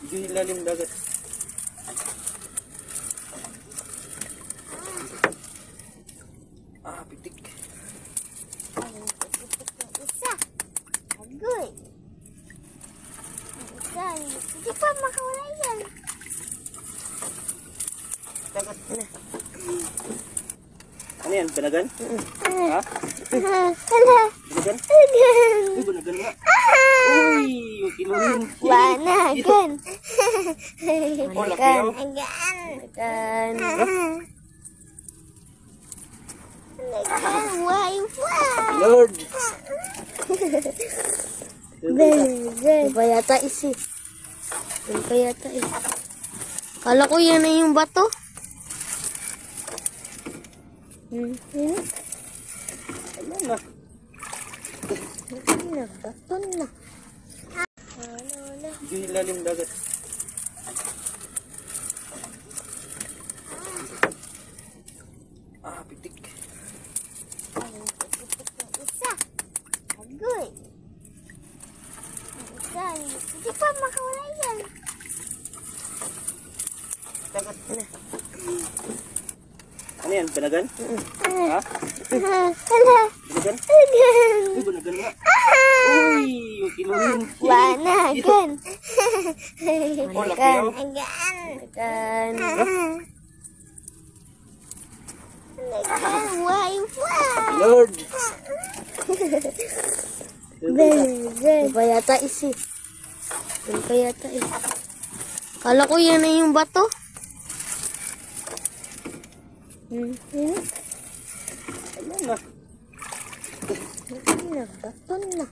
Di ilalim dagat. Ah, pitik. Isa. Agoy. Isa. Hindi pa makawala yan. Dagat na. Ano yan? Banagan? Ha? Banagan? Uy, banagan nga. Uy, yung kinuhin. Banagan. Oh, laki oh. Banagan. Wow. Lord. Banagan. Ba yata isi. Yan pa yata isi. Kala ko yan na yung bato. Ano na? Bato na. Di ilalim dagat. Ah, pitik. Isa. Agoy. Isa. Hindi pa makawala yan. Dagat na. Ano yan? Banagan? Ha? Banagan? Uy, banagan nga. Uy, yung kinuhin. Banagan. Oh, laki oh. Banagan. Wow. Lord. Banagan. Ba yata isi. Yan pa yata isi. Kala ko yan na yung bato. Ano na? Bato na.